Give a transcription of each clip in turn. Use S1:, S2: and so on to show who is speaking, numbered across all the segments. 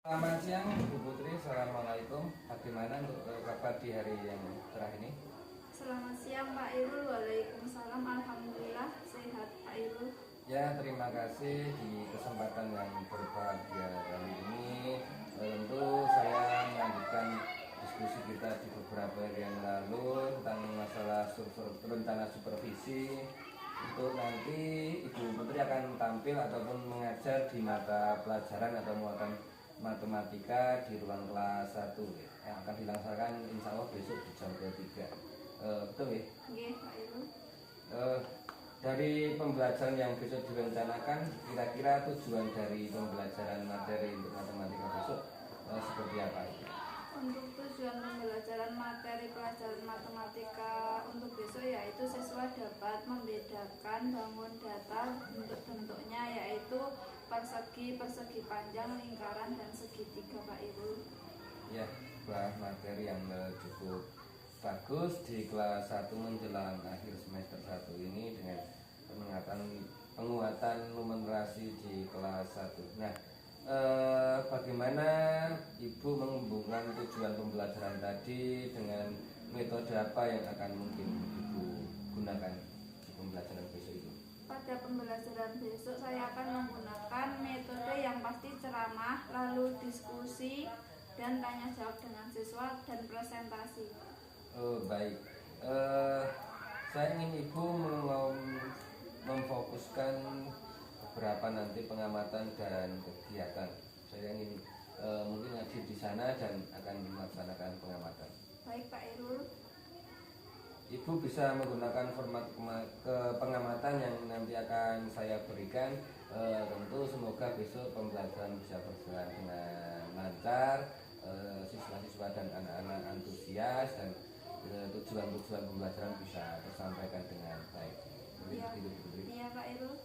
S1: Selamat siang Bu Putri, Assalamualaikum. Bagaimana untuk kabar di hari yang terakhir ini?
S2: Selamat siang Pak Irul. Waalaikumsalam. Alhamdulillah sehat Pak Irul.
S1: Ya, terima kasih di kesempatan yang berbahagia kali ini. Tentu saya melanjutkan diskusi kita di beberapa hari yang lalu tentang masalah rencana supervisi. Untuk nanti Ibu Putri akan tampil ataupun mengajar di mata pelajaran atau muatan matematika di ruang kelas 1 yang akan dilaksanakan insya Allah besok di jam 23. Betul ya?
S2: Nggih, Pak Irul.
S1: Dari pembelajaran yang besok direncanakan, kira-kira tujuan dari pembelajaran materi untuk matematika besok seperti apa?
S2: Untuk tujuan pembelajaran materi pelajaran matematika untuk besok yaitu siswa dapat membedakan bangun data bentuk-bentuknya yaitu persegi, persegi panjang, lingkaran, dan segitiga Pak Irul.
S1: Ya, materi yang cukup bagus di kelas 1 menjelang akhir semester 1 ini dengan penguatan numerasi di kelas 1. Nah, bagaimana Ibu menghubungkan tujuan pembelajaran tadi dengan metode apa yang akan mungkin Ibu gunakan di pembelajaran besok itu?
S2: Pada pembelajaran besok saya akan menggunakan metode yang pasti ceramah, lalu diskusi, dan tanya jawab dengan siswa dan presentasi.
S1: Oh, baik. Saya ingin Ibu memfokuskan beberapa nanti pengamatan dan kegiatan. Saya ingin mungkin hadir di sana dan akan melaksanakan pengamatan.
S2: Baik Pak Irul.
S1: Ibu bisa menggunakan format pengamatan yang nanti akan saya berikan. Tentu semoga besok pembelajaran bisa berjalan dengan lancar, siswa-siswa dan anak-anak antusias dan tujuan-tujuan pembelajaran bisa tersampaikan dengan baik.
S2: Iya Pak Irul.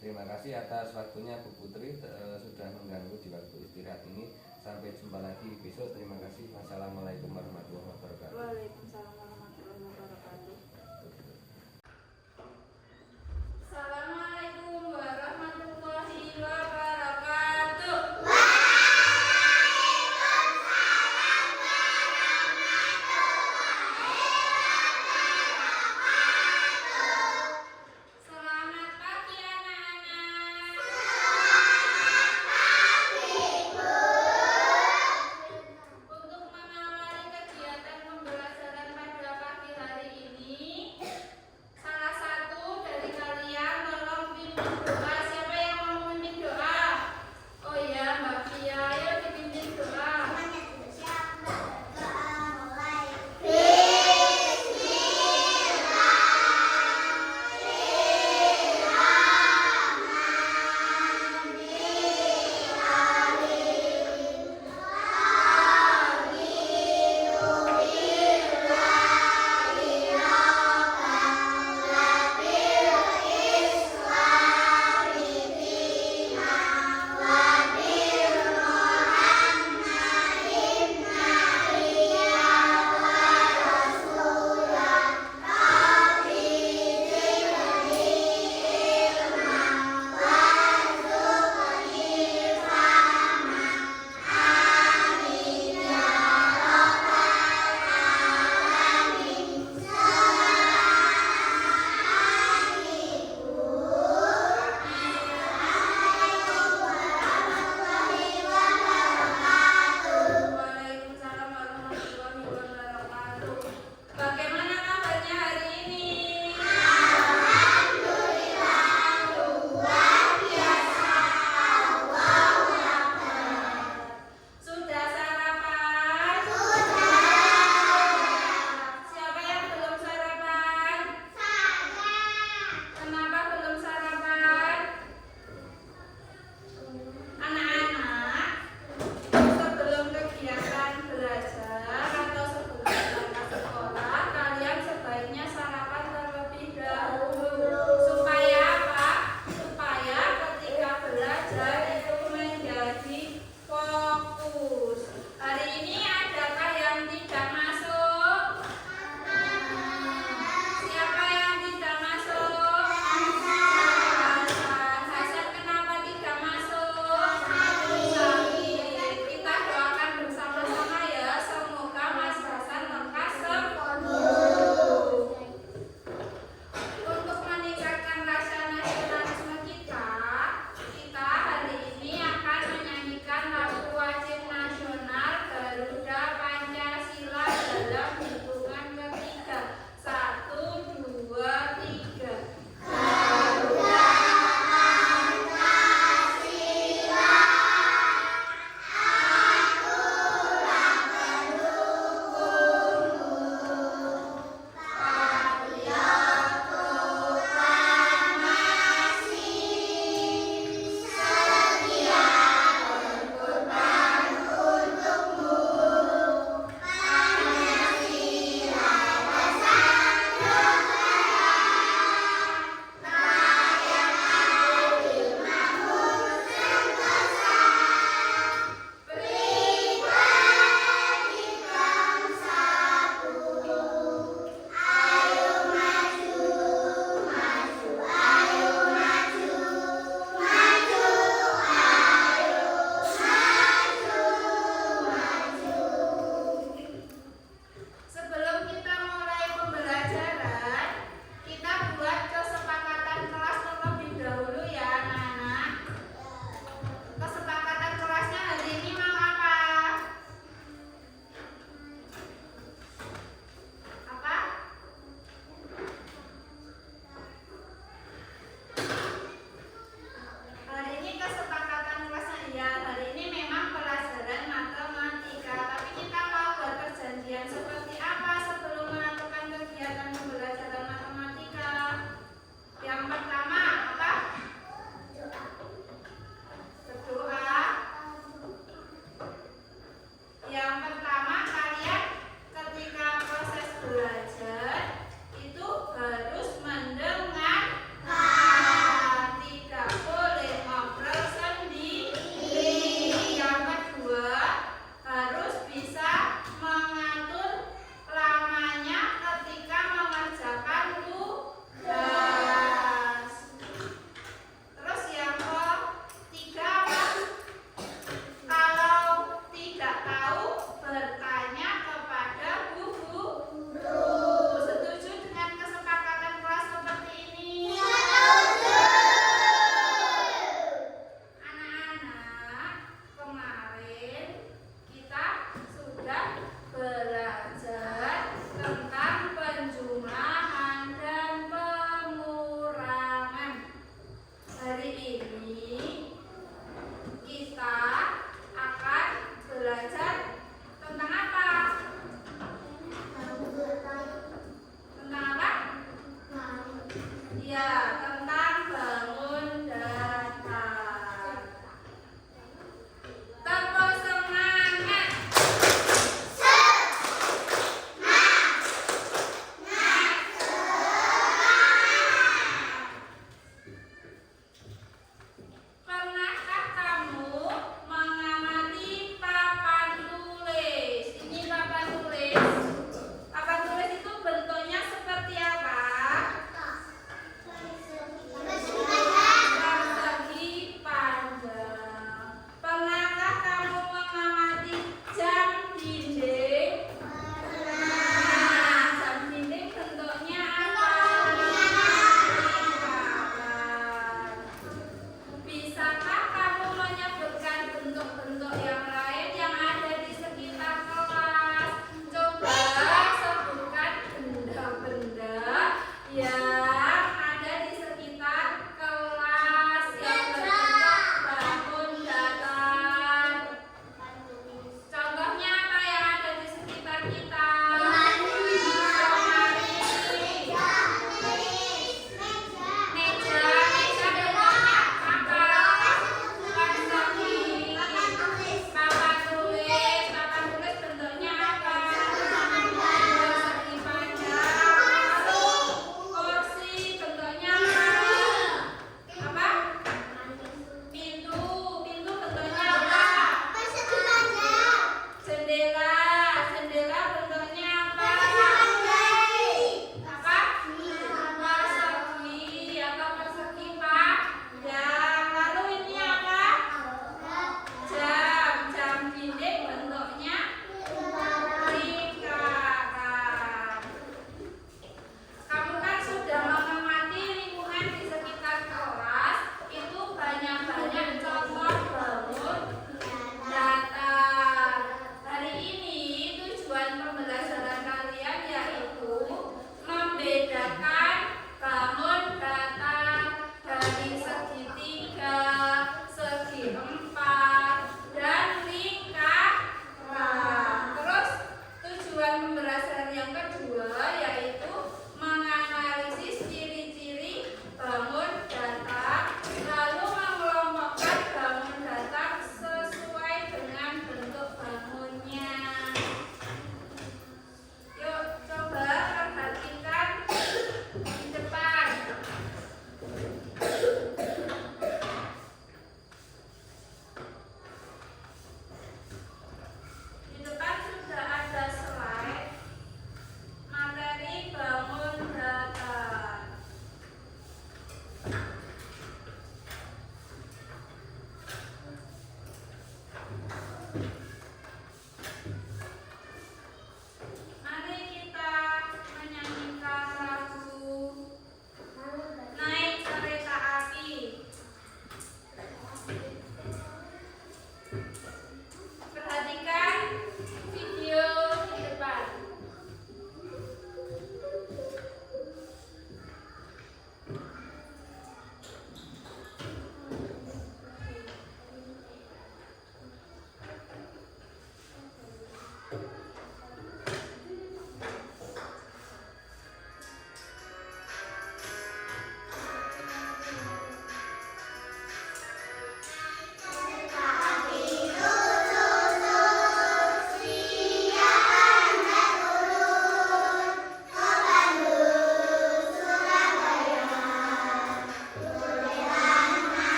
S1: Terima kasih atas waktunya Bu Putri, sudah mengganggu di waktu istirahat ini. Sampai jumpa lagi besok. Terima kasih. Wassalamualaikum warahmatullahi wabarakatuh.
S2: Waalaikumsalam warahmatullahi wabarakatuh.
S3: Assalamualaikum warahmatullahi wabarakatuh. Selamat pagi anak-anak. Untuk mengawali kegiatan pembelajaran pada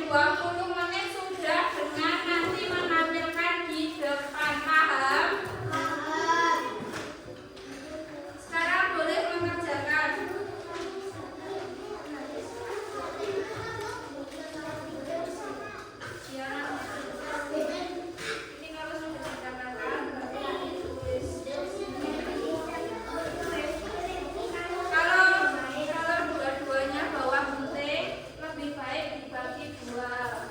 S3: 20 menit sudah dengan nanti menampilkan di depan. Paham? Sekarang boleh mengerjakan. Ini kalau sudah dikatakan berarti ditulis. Kalau dua-duanya bawah penting lebih baik dibagi dua.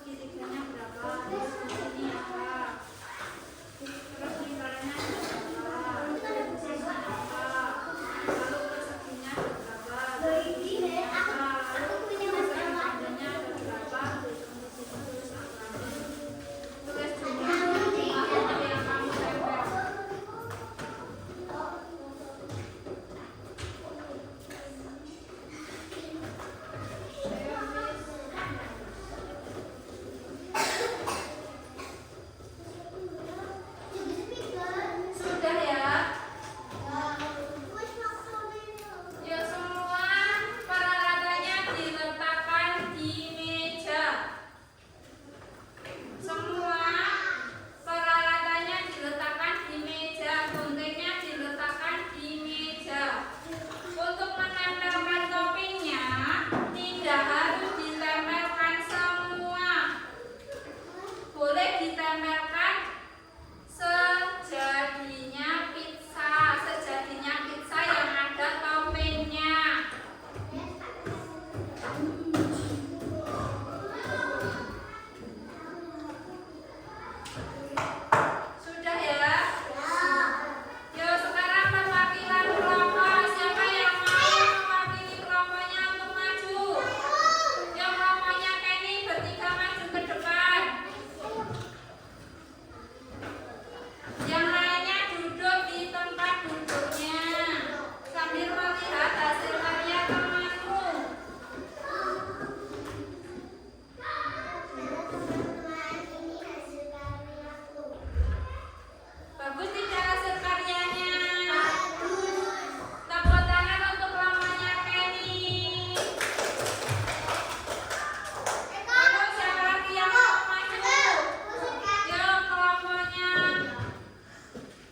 S2: segitiganya berapa, ini apa, terus lingkarannya berapa, sisinya apa, lalu perseginya berapa, segitinya apa, persegi panjangnya berapa, tulis angkanya, tulis jumlah yang kamu tempel. Sudah ya? Ya, semua peralatannya diletakkan di meja. Semua peralatannya diletakkan di meja, guntingnya diletakkan di meja. Untuk menempelkan toppingnya tidak harus ditempelkan semua. Boleh ditempelkan sejadinya pizza yang ada toppingnya. Sudah ya? Yo, sekarang perwakilan kelompok. Siapa yang mau mewakili kelompoknya untuk maju? Yang kelompoknya Kenny bertiga maju ke depan. Yang lainnya duduk di tempat duduknya sambil melihat hasil karya temanmu. Bagus tidak hasil karyanya? Tepuk tangan untuk kelompoknya Kenny. Lalu siapa lagi yang mau maju? Yo, kelompoknya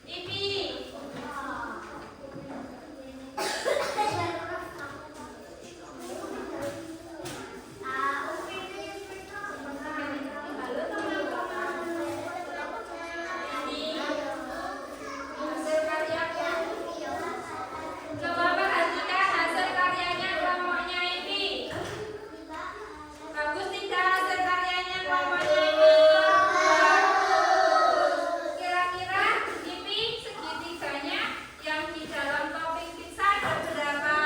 S2: Ipi. Halo teman-teman. Ini hasil karyaku. Coba perhatikan hasil karyanya kelompoknya Ipi. Bagus tidak hasil karyanya kelompoknya Ipi? Bagus. Kira-kira Ipi segitiganya yang di dalam topping pizza ada berapa?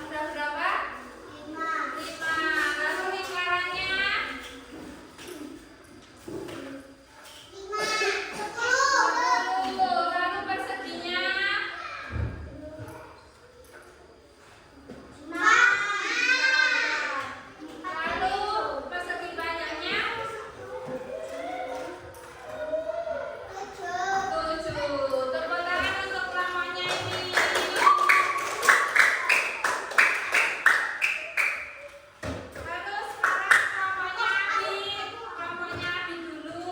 S2: Ada berapa? 5. Lalu lingkarannya? 10. Lalu perseginya? Lalu persegi panjangnya? 7. Tepuk tangan untuk kelompoknya ini. Lalu sekarang kelompoknya Abi dulu.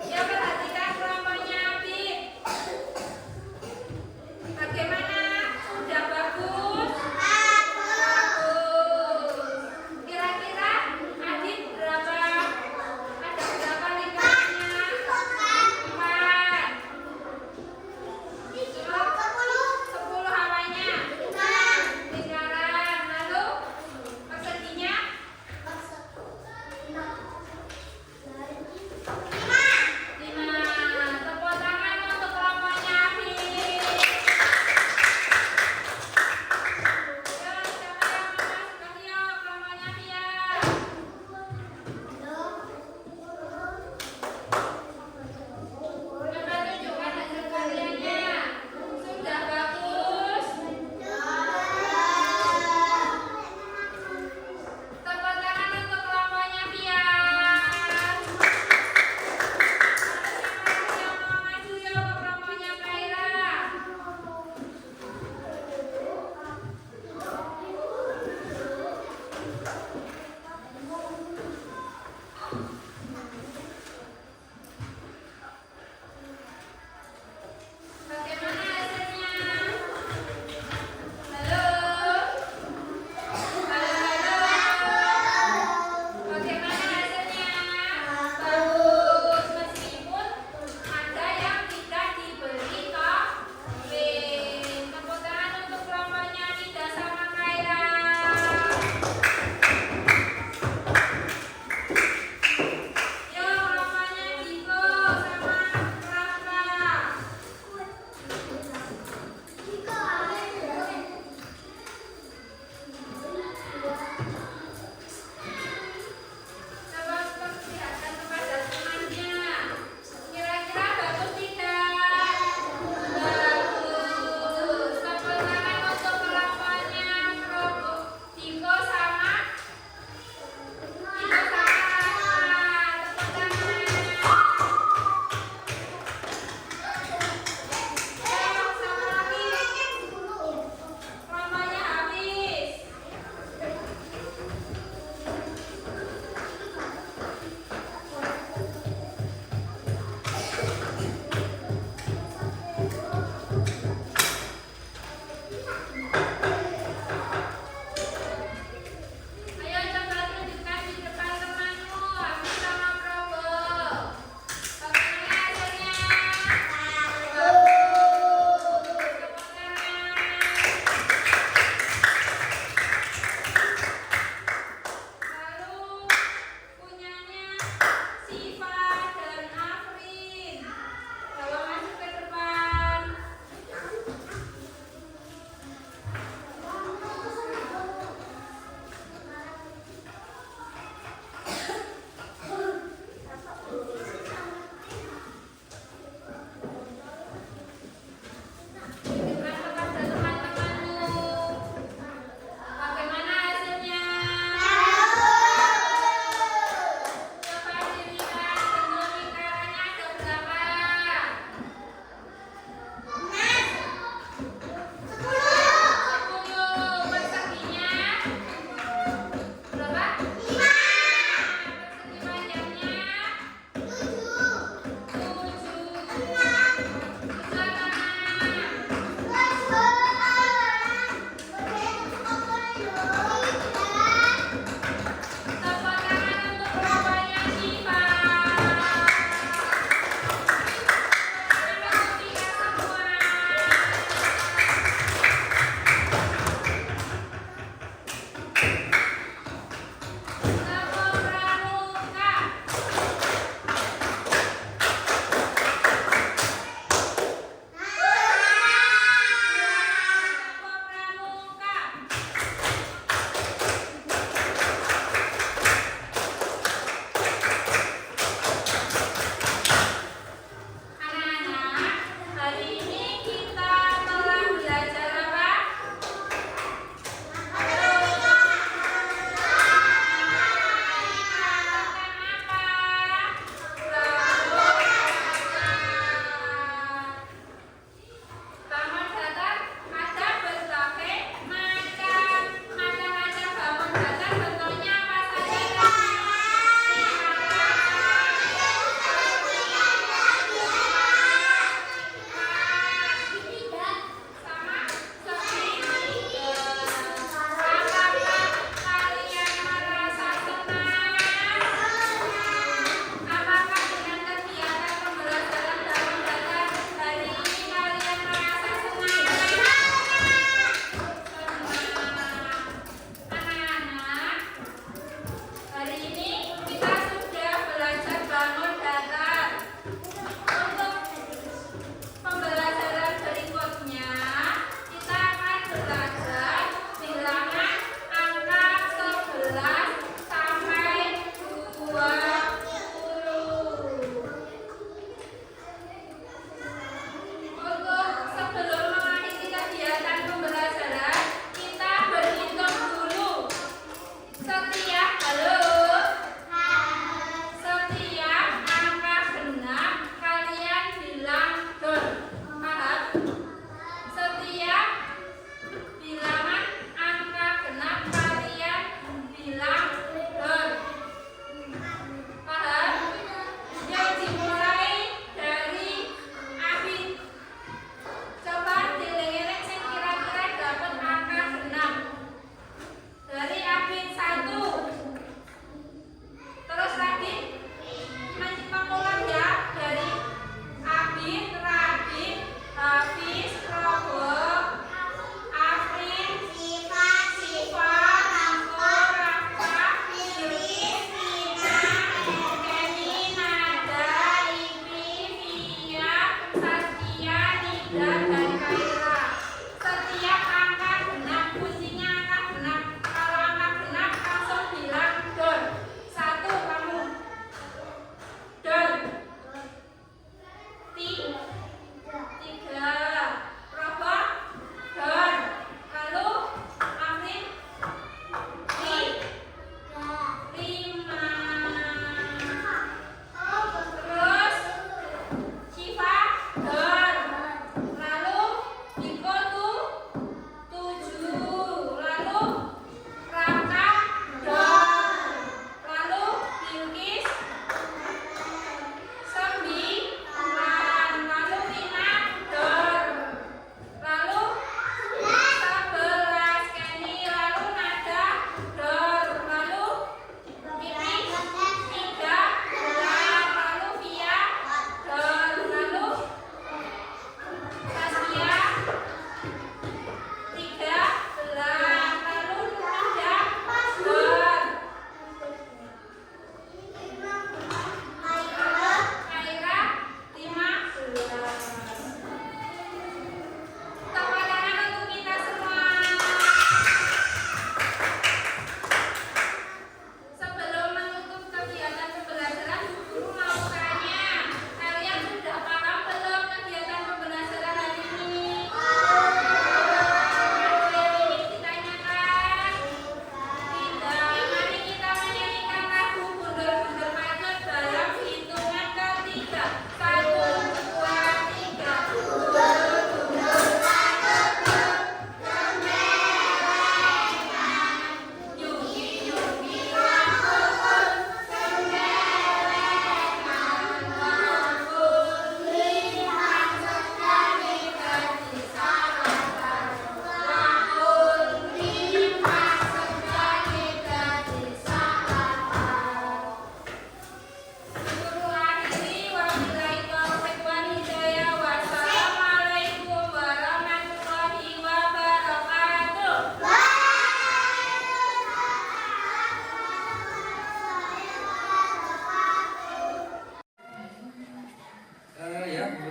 S2: Ya, perhatikan kelompoknya Abi. Bagaimana? Sudah bagus? Bagus. Kira-kira Adit berapa? Ada berapa lingkarannya? 4. 10 hawanya? Lingkaran. Lalu perseginya? 5. Tepuk tangan untuk kelompoknya Abi. Yo, siapa yang mau masuk? Yo, kelompoknya Pia. Coba tunjukkan hasil karyanya. Sudah bagus? Tepuk tangan untuk kelompoknya Pia. Siapa yang mau maju? Yo, ke kelompoknya Kaira. Bagaimana hasilnya? Halo? Halo? Bagaimana hasilnya? Bagus.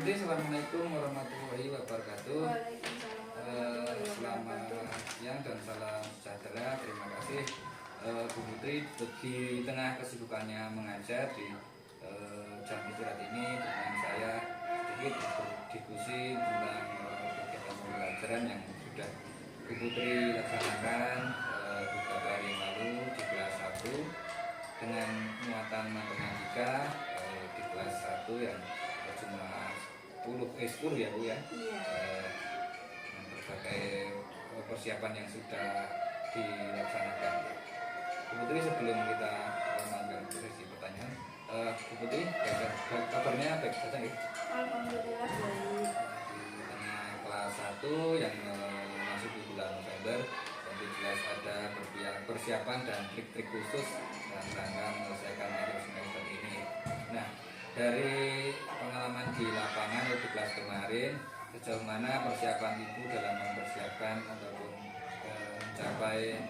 S1: Putri, assalamualaikum warahmatullahi wabarakatuh.
S2: Waalaikumsalam warahmatullahi
S1: Selamat
S2: wabarakatuh.
S1: siang dan salam sejahtera. Terima kasih Bu Putri di tengah kesibukannya mengajar di jam istirahat ini dengan saya sedikit berdiskusi tentang kegiatan pembelajaran yang sudah Bu Putri laksanakan beberapa hari yang lalu di kelas 1 dengan muatan matematika di kelas 1 yang jumlah 10 ya Bu ya.
S2: Iya.
S1: Dengan berbagai persiapan yang sudah dilaksanakan. Bu Putri, sebelum kita mengambil sesi pertanyaan, Bu Putri, kabarnya baik saja ya?
S2: Alhamdulillah baik.
S1: Di tengah kelas 1 yang masuk di bulan November, tentu jelas ada persiapan dan trik-trik khusus dalam rangka menyelesaikan akhir semester ini. Nah, dari pengalaman di lapangan atau di kelas kemarin, sejauh mana persiapan Ibu dalam mempersiapkan ataupun mencapai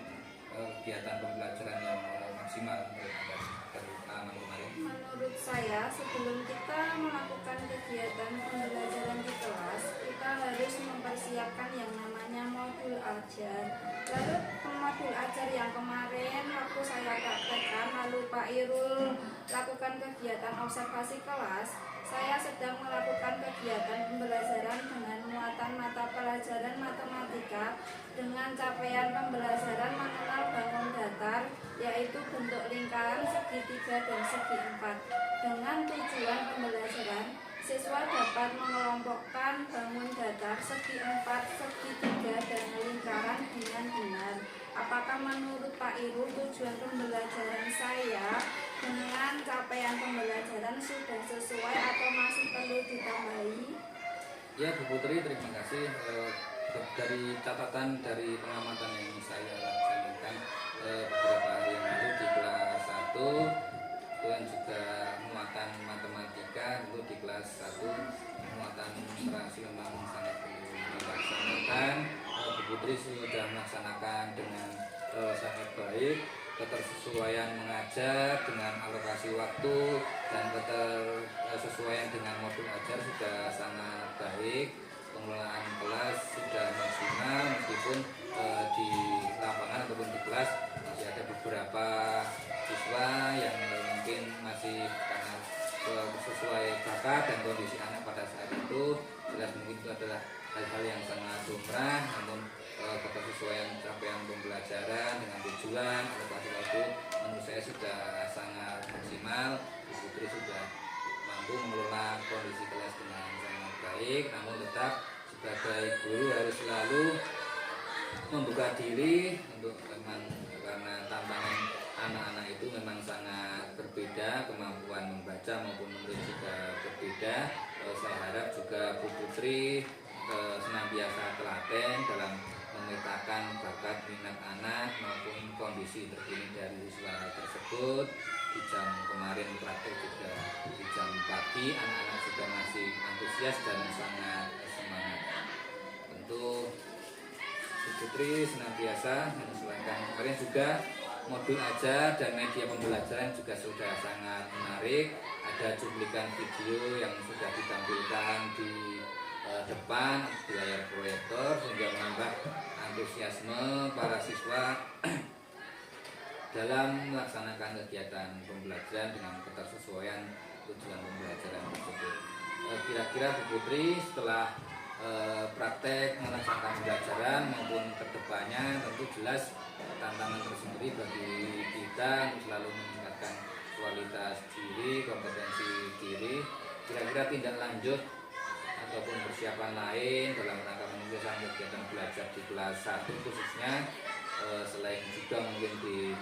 S1: kegiatan pembelajaran yang maksimal menurut Anda dari pengalaman kemarin?
S2: Menurut saya, sebelum kita melakukan kegiatan pembelajaran di kelas, kita harus mempersiapkan yang namanya modul ajar. Lalu modul ajar yang kemarin waktu saya praktekkan, lalu Pak Irul lakukan kegiatan observasi kelas, saya sedang melakukan kegiatan pembelajaran dengan muatan mata pelajaran matematika dengan capaian pembelajaran mengenal bangun datar, yaitu bentuk lingkaran, segitiga, dan segi empat. Dengan tujuan pembelajaran, siswa dapat mengelompokkan bangun datar, segi empat, segitiga, dan lingkaran dengan benar. Apakah menurut Pak Irul tujuan pembelajaran saya dengan capaian pembelajaran sudah sesuai atau masih perlu ditambahi?
S1: Ya Bu Putri, terima kasih. Dari catatan dari pengamatan yang saya lakukan beberapa hari yang lalu di kelas 1, dan juga muatan matematika itu di kelas 1, muatan interaksi memang sangat perlu dilaksanakan. Bu Putri sudah melaksanakan dengan sangat baik, ketersesuaian mengajar dengan alokasi waktu dan ketersesuaian dengan modul ajar sudah sangat baik. Pengelolaan kelas sudah maksimal meskipun di lapangan ataupun di kelas masih ada beberapa siswa yang mungkin masih karena sesuai bakat dan kondisi anak pada saat itu, jelas mungkin itu adalah hal-hal yang sangat lumrah, namun ketersesuaian capaian pembelajaran dengan tujuan alokasi waktu menurut saya sudah sangat maksimal. Bu Putri sudah mampu mengelola kondisi kelas dengan sangat baik, namun tetap sebagai guru harus selalu membuka diri untuk memang karena tantangan anak-anak itu memang sangat berbeda, kemampuan membaca maupun menulis juga berbeda. Saya harap juga Bu Putri senantiasa telaten dalam memetakan bakat minat anak maupun kondisi terkini dari siswa tersebut. Di jam kemarin praktek juga di jam pagi, anak-anak juga masih antusias dan sangat semangat. Tentu Bu Putri senantiasa menyesuaikan. Kemarin juga modul ajar dan media pembelajaran juga sudah sangat menarik. Ada cuplikan video yang sudah ditampilkan di depan di layar proyektor sehingga menambah antusiasme para siswa dalam melaksanakan kegiatan pembelajaran dengan ketersesuaian tujuan pembelajaran tersebut. Kira-kira Bu Putri setelah praktek melaksanakan pembelajaran maupun kedepannya tentu jelas tantangan tersendiri bagi kita untuk selalu meningkatkan kualitas diri, kompetensi diri. Kira-kira tindak lanjut ataupun persiapan lain dalam rangka menyelesaikan kegiatan belajar di kelas 1 khususnya, selain juga mungkin di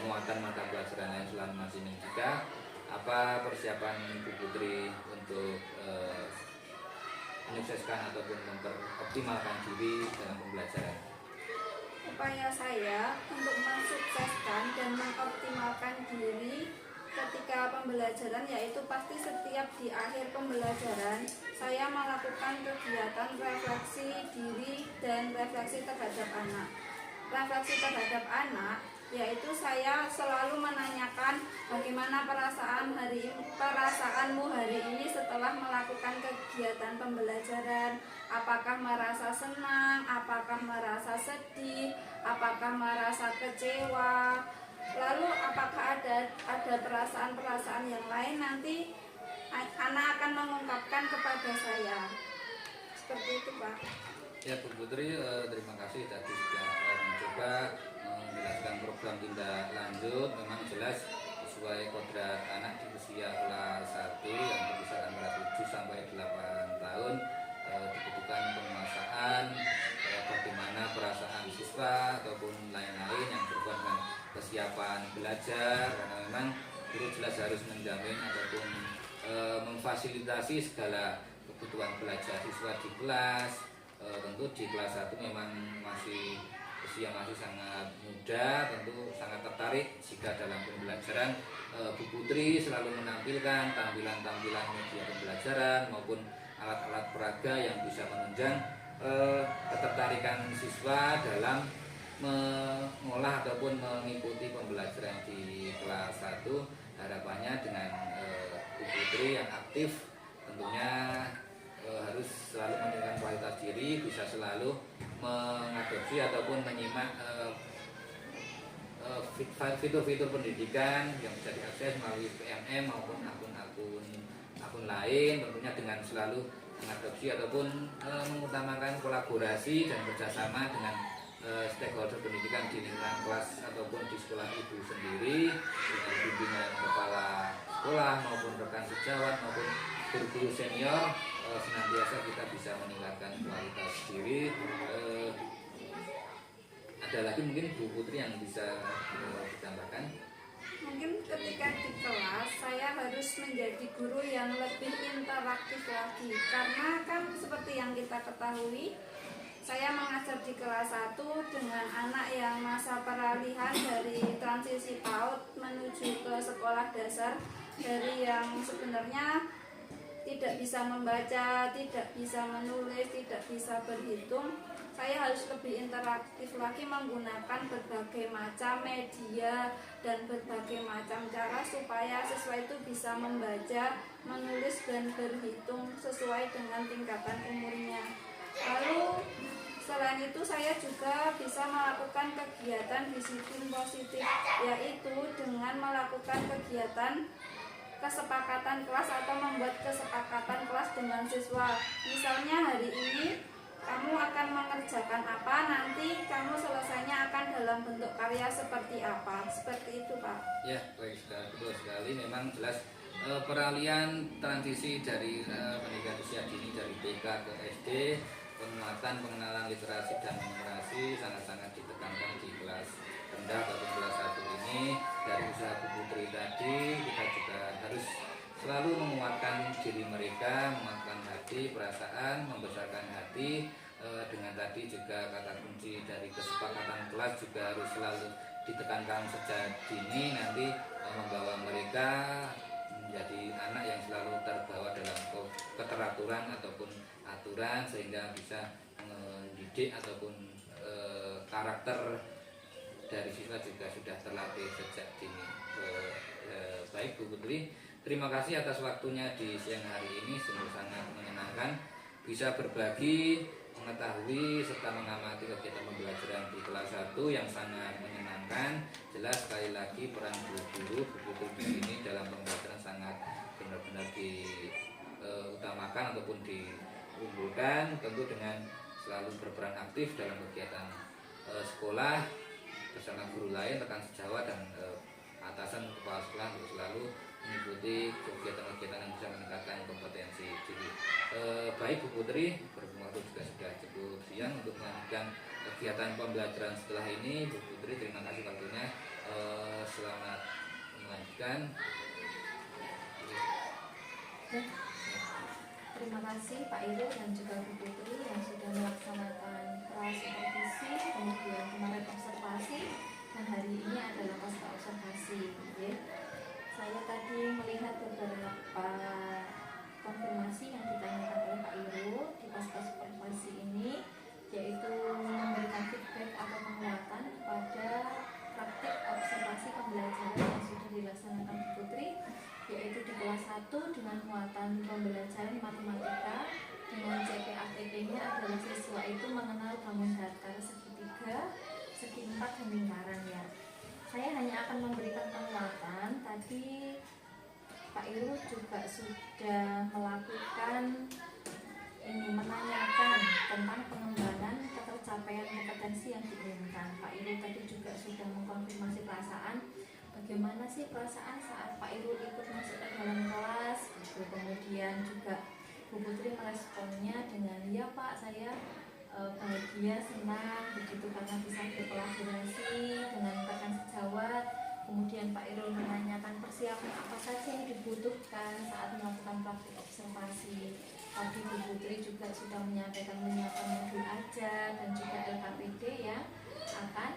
S1: muatan mata pelajaran lain selama masih juga, apa persiapan Bu Putri untuk menyukseskan ataupun memperoptimalkan diri dalam pembelajaran?
S2: Upaya saya untuk mensukseskan dan mengoptimalkan diri ketika pembelajaran yaitu pasti setiap di akhir pembelajaran saya melakukan kegiatan refleksi diri dan refleksi terhadap anak. Refleksi terhadap anak yaitu saya selalu menanyakan bagaimana perasaanmu hari ini setelah melakukan kegiatan pembelajaran. Apakah merasa senang, apakah merasa sedih, apakah merasa kecewa, lalu apakah ada perasaan-perasaan yang lain, nanti anak akan mengungkapkan kepada saya. Seperti itu, Pak.
S4: Ya, Bu Putri, terima kasih tadi sudah mencoba menjelaskan program tindak lanjut. Memang jelas sesuai kodrat anak di usia kelas 1 yang berkisar antara 7 sampai 8 tahun dibutuhkan penguasaan bagaimana perasaan siswa ataupun lain-lain yang berhubungan dengan kesiapan belajar, karena memang guru jelas harus menjamin ataupun memfasilitasi segala kebutuhan belajar siswa di kelas. Tentu di kelas 1 memang masih usia masih sangat muda, tentu sangat tertarik jika dalam pembelajaran Bu Putri selalu menampilkan tampilan-tampilan media pembelajaran maupun alat-alat peraga yang bisa menunjang ketertarikan siswa dalam mengolah ataupun mengikuti pembelajaran di kelas 1. Harapannya dengan Bu Putri yang aktif tentunya harus selalu meningkatkan kualitas diri, bisa selalu mengadopsi ataupun menyimak fitur-fitur pendidikan yang bisa diakses melalui PMM maupun akun lain, tentunya dengan selalu mengadopsi ataupun mengutamakan kolaborasi dan kerjasama dengan stakeholder pendidikan di lingkungan kelas ataupun di sekolah ibu sendiri, dengan bimbingan kepala sekolah maupun rekan sejawat maupun guru-guru senior. Senantiasa kita bisa meningkatkan kualitas diri. Ada lagi mungkin Bu Putri yang bisa ditambahkan?
S2: Mungkin ketika di kelas saya harus menjadi guru yang lebih interaktif lagi, karena kan seperti yang kita ketahui, saya mengajar di kelas 1 dengan anak yang masa peralihan dari transisi PAUD menuju ke sekolah dasar, dari yang sebenarnya tidak bisa membaca, tidak bisa menulis, tidak bisa berhitung. Saya harus lebih interaktif lagi menggunakan berbagai macam media dan berbagai macam cara supaya siswa itu bisa membaca, menulis, dan berhitung sesuai dengan tingkatan umurnya. Lalu selain itu saya juga bisa melakukan kegiatan disiplin positif, yaitu dengan melakukan kegiatan kesepakatan kelas atau membuat kesepakatan kelas dengan siswa. Misalnya hari ini kamu akan mengerjakan apa, nanti kamu selesainya akan dalam bentuk karya seperti apa. Seperti itu, Pak.
S4: Ya, baik, betul sekali. Memang jelas peralihan transisi dari pendidikan usia dini dari TK ke SD, penguatan pengenalan literasi dan numerasi sangat-sangat ditekankan di kelas rendah atau kelas 1 ini. Dari usaha Bu Putri tadi, kita juga harus selalu menguatkan diri mereka, menguatkan hati, perasaan, membesarkan hati. Dengan tadi juga kata kunci dari kesepakatan kelas juga harus selalu ditekankan sejak dini, nanti membawa mereka menjadi anak yang selalu terbawa dalam keteraturan ataupun aturan, sehingga bisa mendidik ataupun karakter dari siswa juga sudah terlatih sejak dini. Baik Bu Putri, terima kasih atas waktunya di siang hari ini, sungguh sangat menyenangkan bisa berbagi, mengetahui serta mengamati kegiatan pembelajaran di kelas 1 yang sangat menyenangkan. Jelas sekali lagi peran guru Bu Putri di sini dalam pembelajaran sangat benar-benar diutamakan ataupun diunggulkan, tentu dengan selalu berperan aktif dalam kegiatan sekolah bersama guru lain, rekan sejawat dan atasan kepala sekolah untuk selalu mengikuti kegiatan-kegiatan yang bisa meningkatkan kompetensi diri. Baik Bu Putri, berhubung waktu juga sudah cukup siang untuk melanjutkan kegiatan pembelajaran setelah ini. Bu Putri, terima kasih waktunya. Selamat melanjutkan.
S5: Terima kasih Pak Irul dan juga Bu Putri yang sudah melaksanakan prasupervisi, kemudian kemarin observasi, dan hari ini adalah pasca observasi. Ya. Saya tadi melihat beberapa konfirmasi yang ditanyakan oleh Pak Irul di pasca supervisi ini, yaitu memberikan feedback atau penguatan pada praktik 1 dengan muatan pembelajaran matematika dengan CPATP-nya adalah siswa itu mengenal bangun datar segitiga, segi 4 dan lingkaran ya. Saya hanya akan memberikan penguatan. Tadi Pak Irul juga sudah melakukan menanyakan tentang pengembangan ketercapaian kompetensi yang diinginkan. Pak Irul tadi juga sudah mengkonfirmasi perasaan, bagaimana sih perasaan saat Pak Irul ikut masuk ke dalam kelas gitu. Kemudian juga Bu Putri meresponnya dengan ya Pak, saya bahagia, senang begitu karena bisa berkolaborasi dengan rekan sejawat. Kemudian Pak Irul menanyakan persiapan apa saja yang dibutuhkan saat melakukan praktik observasi. Tadi Bu Putri juga sudah menyampaikan menyiapkan modul ajar dan juga LKPD yang akan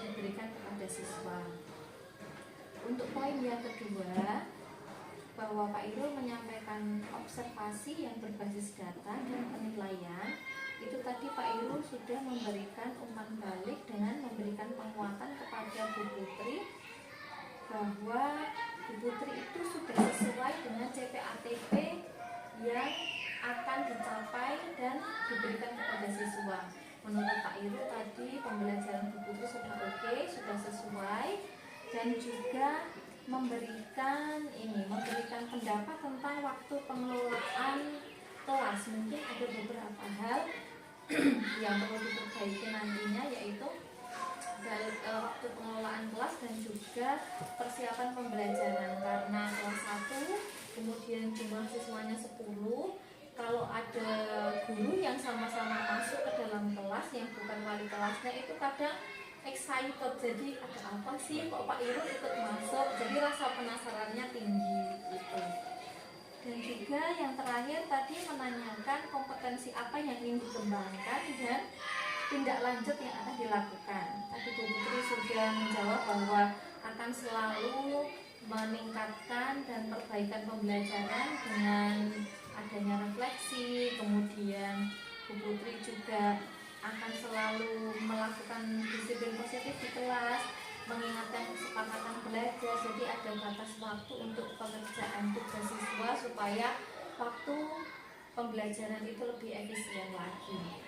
S5: diberikan kepada siswa. Untuk poin yang kedua, bahwa Pak Irul menyampaikan observasi yang berbasis data dan penilaian. Itu tadi Pak Irul sudah memberikan umpan balik dengan memberikan penguatan kepada Bu Putri bahwa Bu Putri itu sudah sesuai dengan CPATP yang akan dicapai dan diberikan kepada siswa. Menurut Pak Irul tadi pembelajaran Bu Putri sudah oke, sudah sesuai, dan juga memberikan pendapat tentang waktu pengelolaan kelas. Mungkin ada beberapa hal yang perlu diperbaiki nantinya, yaitu dari waktu pengelolaan kelas dan juga persiapan pembelajaran. Karena kelas 1 kemudian jumlah siswanya 10, kalau ada guru yang sama-sama masuk ke dalam kelas yang bukan wali kelasnya itu kadang excited, jadi ada apa sih kok Pak Irul ikut masuk, jadi rasa penasarannya tinggi gitu. Dan juga yang terakhir tadi menanyakan kompetensi apa yang ingin dikembangkan dan tindak lanjut yang akan dilakukan. Tadi Bu Putri sudah menjawab bahwa akan selalu meningkatkan dan perbaikan pembelajaran dengan adanya refleksi. Kemudian Bu Putri juga akan selalu melakukan disiplin positif di kelas, mengingatkan kesepakatan belajar, jadi ada batas waktu untuk pekerjaan tugas siswa supaya waktu pembelajaran itu lebih efisien lagi.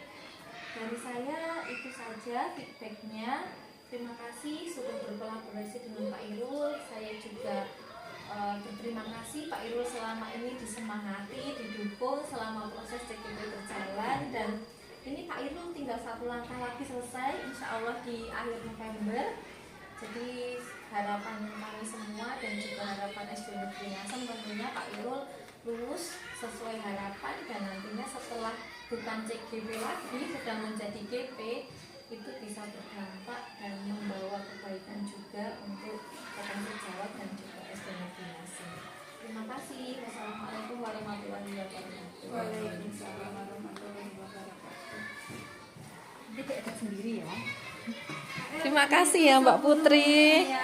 S5: Dari saya itu saja feedbacknya. Terima kasih sudah berkolaborasi dengan Pak Irul. Saya juga berterima kasih Pak Irul selama ini disemangati, didukung selama proses CKP berjalan, dan ini Pak Irul tinggal 1 langkah lagi selesai, insya Allah di akhir November. Jadi harapan kami semua dan juga harapan SD Negeri Ngasem tentunya Pak Irul lulus sesuai harapan, dan nantinya setelah bukan CGP lagi sudah menjadi GP itu bisa berdampak dan membawa kebaikan juga untuk rekan sejawat dan juga SD Negeri Ngasem. Terima kasih. Wassalamualaikum warahmatullahi wabarakatuh.
S2: Waalaikumsalam warahmatullahi wabarakatuh.
S5: Nanti kayak sendiri ya.
S6: Terima kasih ya Mbak Putri.
S5: Ya.